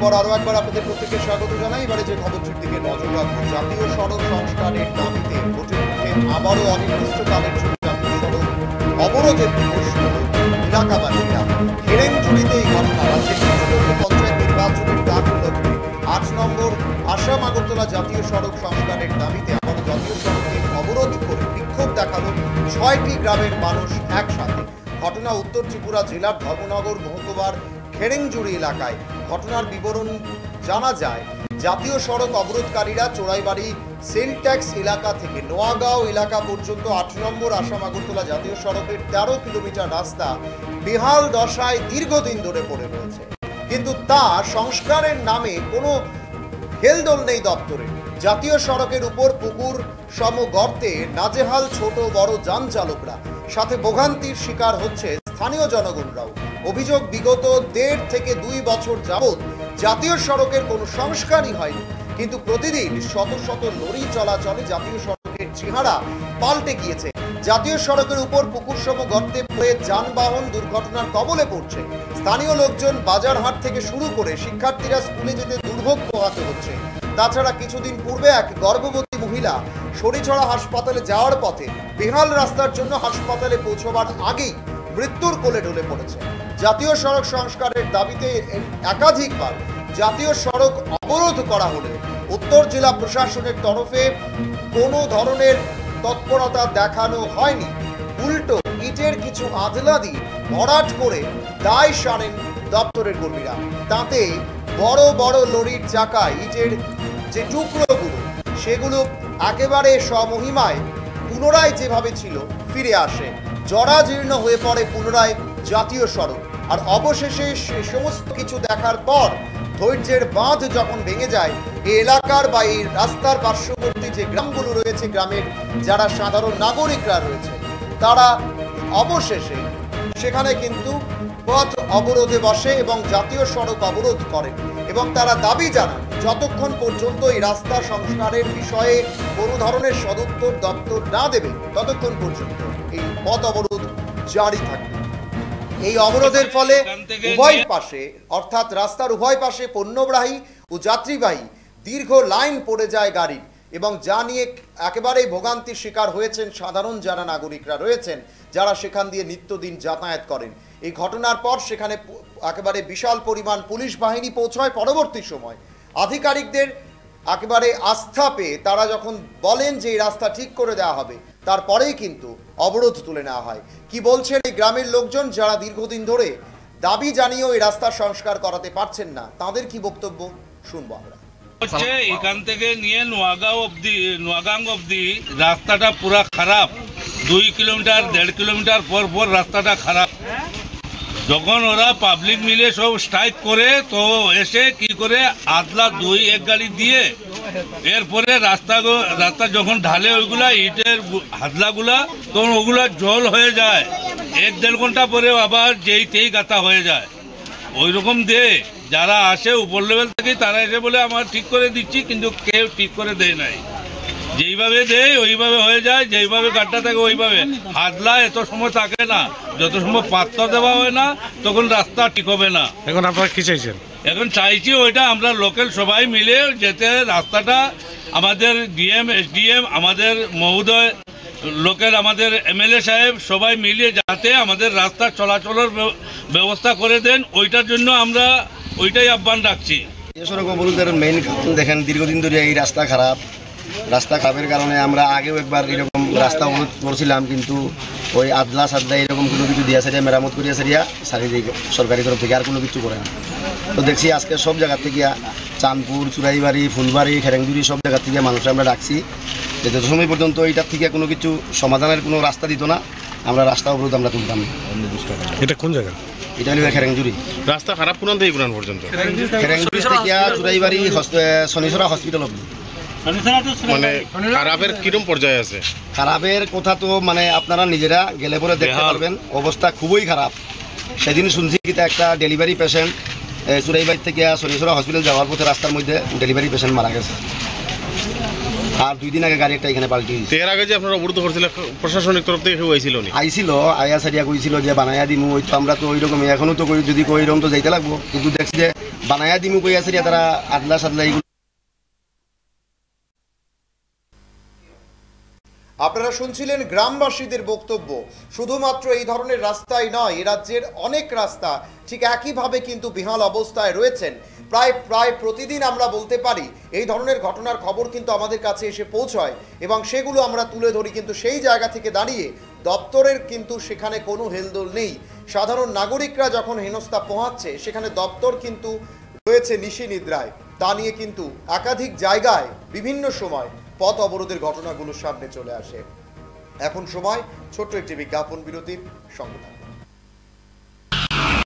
পর আরো একবার আপনাদের প্রত্যেককে স্বাগত জানাই। এবারে যে খবরটির দিকে নজর রাখবো, জাতীয় সড়ক সংস্কারের দাবিতে ভোটের মুখে আবারও অনির্দিষ্টকালের জন্য জাতীয় সড়ক অবরোধের এলাকাবাসীরা। হেরেঞ্জুড়িতে এই ঘটনা রাজ্যের পঞ্চায়েত নির্বাচনের ডাক লক্ষ্যে ৮ নম্বর আসাম আগরতলা জাতীয় সড়ক সংস্কারের দাবিতে আবারও জাতীয় সড়কে অবরোধ করে বিক্ষোভ দেখালো ৬টি গ্রামের মানুষ একসাথে। ঘটনা উত্তর ত্রিপুরা জেলার ধর্মনগর মহকুমার হেরেঞ্জুড়ি এলাকায়। ঘটনার বিবরণ জানা যায়, জাতীয় সড়ক অবরোধকারীরা চোরাইবাড়ি সেল ট্যাক্স এলাকা থেকে নোয়াগাঁও এলাকা পর্যন্ত ৮ নম্বর আসাম আগরতলা জাতীয় সড়কের ১৩ কিলোমিটার রাস্তা বেহাল দশায় দীর্ঘদিন ধরে পড়ে রয়েছে, কিন্তু তা সংস্কারের নামে কোনো হেলদোল নেই দপ্তরে। জাতীয় সড়কের উপর পুকুর সম গর্তে নাজেহাল ছোট বড় যান চালকরা, সাথে ভোগান্তির শিকার হচ্ছে স্থানীয় জনগণরাও। অভিযোগ, বিগত ১.৫ থেকে ২ বছর যাবৎ জাতীয় সড়কের কোনো সংস্কারই হয়নি, কিন্তু প্রতিদিন শত শত লরি চলাচলে জাতীয় সড়কের চেহারা পাল্টে গিয়েছে। জাতীয় সড়কের উপর পুকুরসম গর্তে পড়ে যানবাহন দুর্ঘটনার কবলে পড়ছে। স্থানীয় লোকজন, বাজার হাট থেকে শুরু করে শিক্ষার্থীরা স্কুলে যেতে দুর্ভোগ পোহাতে হচ্ছে। তাছাড়া কিছুদিন পূর্বে এক গর্ভবতী মহিলা শরীছড়া হাসপাতালে যাওয়ার পথে বেহাল রাস্তার জন্য হাসপাতালে পৌঁছবার আগেই মৃত্যুর কোলে ঢলে পড়েছে। জাতীয় সড়ক সংস্কারের দাবিতে একাধিকবার জাতীয় সড়ক অবরোধ করা হলেও উত্তর জেলা প্রশাসনের তরফে কোনো ধরনের তৎপরতা দেখানো হয়নি। উল্টো ইটের কিছু আদলা দিয়ে ভরাট করে দায় সারেন দপ্তরের কর্মীরা। তাতে বড় বড় লরির চাকায় ইটের যে টুকরোগুলো, সেগুলো একেবারে স্বমহিমায় পুনরায় যেভাবে ছিল ফিরে আসে। জরাজীর্ণ হয়ে পড়ে পুনরায় জাতীয় সড়ক। আর অবশেষে সে সমস্ত কিছু দেখার পর ধৈর্যের বাঁধ যখন ভেঙে যায়, এই এলাকার বা এই রাস্তার পার্শ্ববর্তী যে গ্রামগুলো রয়েছে, গ্রামের যারা সাধারণ নাগরিকরা রয়েছে, তারা অবশেষে সেখানে কিন্তু পথ অবরোধে বসে এবং জাতীয় সড়ক অবরোধ করেন এবং তারা দাবি জানান যতক্ষণ পর্যন্ত এই রাস্তা সংস্কারের বিষয়ে কোনো ধরনের সদুত্তর দপ্তর না দেবে ততক্ষণ পর্যন্ত এই পথ অবরোধ জারি থাকবে। এই অবরোধের ফলে উভয় পাশে, অর্থাৎ রাস্তার উভয় পাশে পণ্যবাহী ও যাত্রীবাহী দীর্ঘ লাইন পড়ে যায় গাড়ি, এবং যা নিয়ে একেবারেই ভোগান্তির শিকার হয়েছেন সাধারণ যারা নাগরিকরা রয়েছেন, যারা সেখান দিয়ে নিত্যদিন যাতায়াত করেন। এই ঘটনার পর সেখানে একেবারে বিশাল পরিমাণ পুলিশ বাহিনী পৌঁছয়। পরবর্তী সময় আধিকারিকদের একেবারে আস্থা পেয়ে তারা যখন বলেন যে এই রাস্তা ঠিক করে দেওয়া হবে, তারপরেই কিন্তু অবরোধ তুলে নেওয়া হয়। কি বলছেন এই গ্রামের লোকজন যারা দীর্ঘদিন ধরে দাবি জানিয়েও এই রাস্তার সংস্কার করাতে পারছেন না, তাদের কি বক্তব্য শুনবো আমরা। এখান থেকে নিয়ে নোয়াগাঁও অব্দি রাস্তাটা পুরা খারাপ। 2 কিলোমিটার 1.5 কিলোমিটার পর পর রাস্তাটা খারাপ। যখন ওরা পাবলিক মিলে সব স্ট্রাইক করে, তো এসে কি করে আদলা 2-1 গাড়ি দিয়ে এরপরে রাস্তা যখন ঢালে ওইগুলা ইটের হাদলাগুলা, তখন ওগুলা জল হয়ে যায়। 1-1.5 ঘন্টা পরে আবার যেই গাতা হয়ে যায়। ওই রকম দিয়ে যারা আসে উপর লেভেল থেকে, তারা এসে বলে আমার ঠিক করে দিচ্ছি, কিন্তু কেউ ঠিক করে দেয় নাই। যেইভাবে দেয় ওইভাবে হয়ে যায়, যেইভাবে গাড্ডা থাকে ওইভাবে। হাদলা এত সময় থাকে না, যত সময় পাত্তা দেওয়া হয় না তখন রাস্তা ঠিক হবে না। এখন আপনারা কি চাইছেন? এখন চাইছি ওইটা আমরা লোকাল সবাই মিলে যেতে রাস্তাটা, আমাদের ডিএম, এসডিএম, আমাদের মহোদয়, লোকাল আমাদের এমএলএ সাহেব সবাই মিলে যাতে আমাদের রাস্তা চলাচলের ব্যবস্থা করে দেন, ওইটার জন্য আমরা ওইটাই আহ্বান রাখছি। সড়ক অবরোধের মেইন কারণ দেখেন, দীর্ঘদিন ধরে এই রাস্তা খারাপ। রাস্তা খারাপের কারণে আমরা আগেও একবার এরকম রাস্তা অবরোধ করছিলাম, কিন্তু ওই আদলা সাদলা এরকম কোনো কিছু দিয়া সারিয়া মেরামত করিয়া সারিয়া চারিদিকে সরকারি তরফ থেকে আর কোনো কিছু করে না। তো দেখছি আজকে সব জায়গা থেকে চাঁদপুর, চুরাইবাড়ি, ফুলবাড়ি, হেরেঞ্জুড়ি সব জায়গা থেকে মানুষ আমরা ডাকছি যে যত সময় পর্যন্ত এইটার থেকে কোনো কিছু সমাধানের কোনো রাস্তা দিত না, আমরা রাস্তা অবরোধ আমরা তুলতাম। এটা কোন জায়গা? এটা হলো হেরেঞ্জুড়ি। রাস্তা খারাপ কোন থেকে কোন পর্যন্ত? হেরেঞ্জুড়ি থেকে চুরাইবাড়ি শনিছড়া হসপিটাল অবধি। মানে খারাপের কিরম পর্যায়ে আছে? খারাপের কথা তো মানে আপনারা নিজেরা গেলে পরে দেখতে পারবেন, অবস্থা খুবই খারাপ। সেদিন শুনছি কি একটা ডেলিভারি পেশেন্ট চুরাইবাড়ি থেকে শনিছড়া হসপিটাল যাওয়ার পথে রাস্তার মধ্যে ডেলিভারি পেশেন্ট মারা গেছে। আর 2 দিন আগে গাড়ি একটা এখানে পাল্টি হয়েছে। এর আগে যে আপনারা অবরোধ করছিলেন, প্রশাসনিক তরফ থেকে কেউ আইছিল? আইছিল, আয়া সারিয়া কইছিল যে বানাইয়া দিমু। ওই তো আমরা তো ওই রকম এখনও তো যদি কই রকম তো যাইতে লাগবো, কিন্তু দেখছি যে বানায়া দিমু কইয়া সেরিয়া তারা আদলা সাদলা এগুলো। আপনারা শুনছিলেন গ্রামবাসীদের বক্তব্য। শুধুমাত্র এই ধরনের রাস্তাই নয়, এ রাজ্যের অনেক রাস্তা ঠিক একইভাবে কিন্তু বেহাল অবস্থায় রয়েছেন। প্রায় প্রতিদিন আমরা বলতে পারি এই ধরনের ঘটনার খবর কিন্তু আমাদের কাছে এসে পৌঁছয় এবং সেগুলো আমরা তুলে ধরি, কিন্তু সেই জায়গা থেকে দাঁড়িয়ে দপ্তরের কিন্তু সেখানে কোনো হেলদোল নেই। সাধারণ নাগরিকরা যখন হেনস্থা পোহাচ্ছে সেখানে দপ্তর কিন্তু রয়েছে নিশিনিদ্রায়। তা নিয়ে কিন্তু একাধিক জায়গায় বিভিন্ন সময় পথ অবরোধের ঘটনাগুলো সামনে চলে আসে। এখন সময় ছোট্ট একটি বিজ্ঞাপন বিরতির। সঙ্গে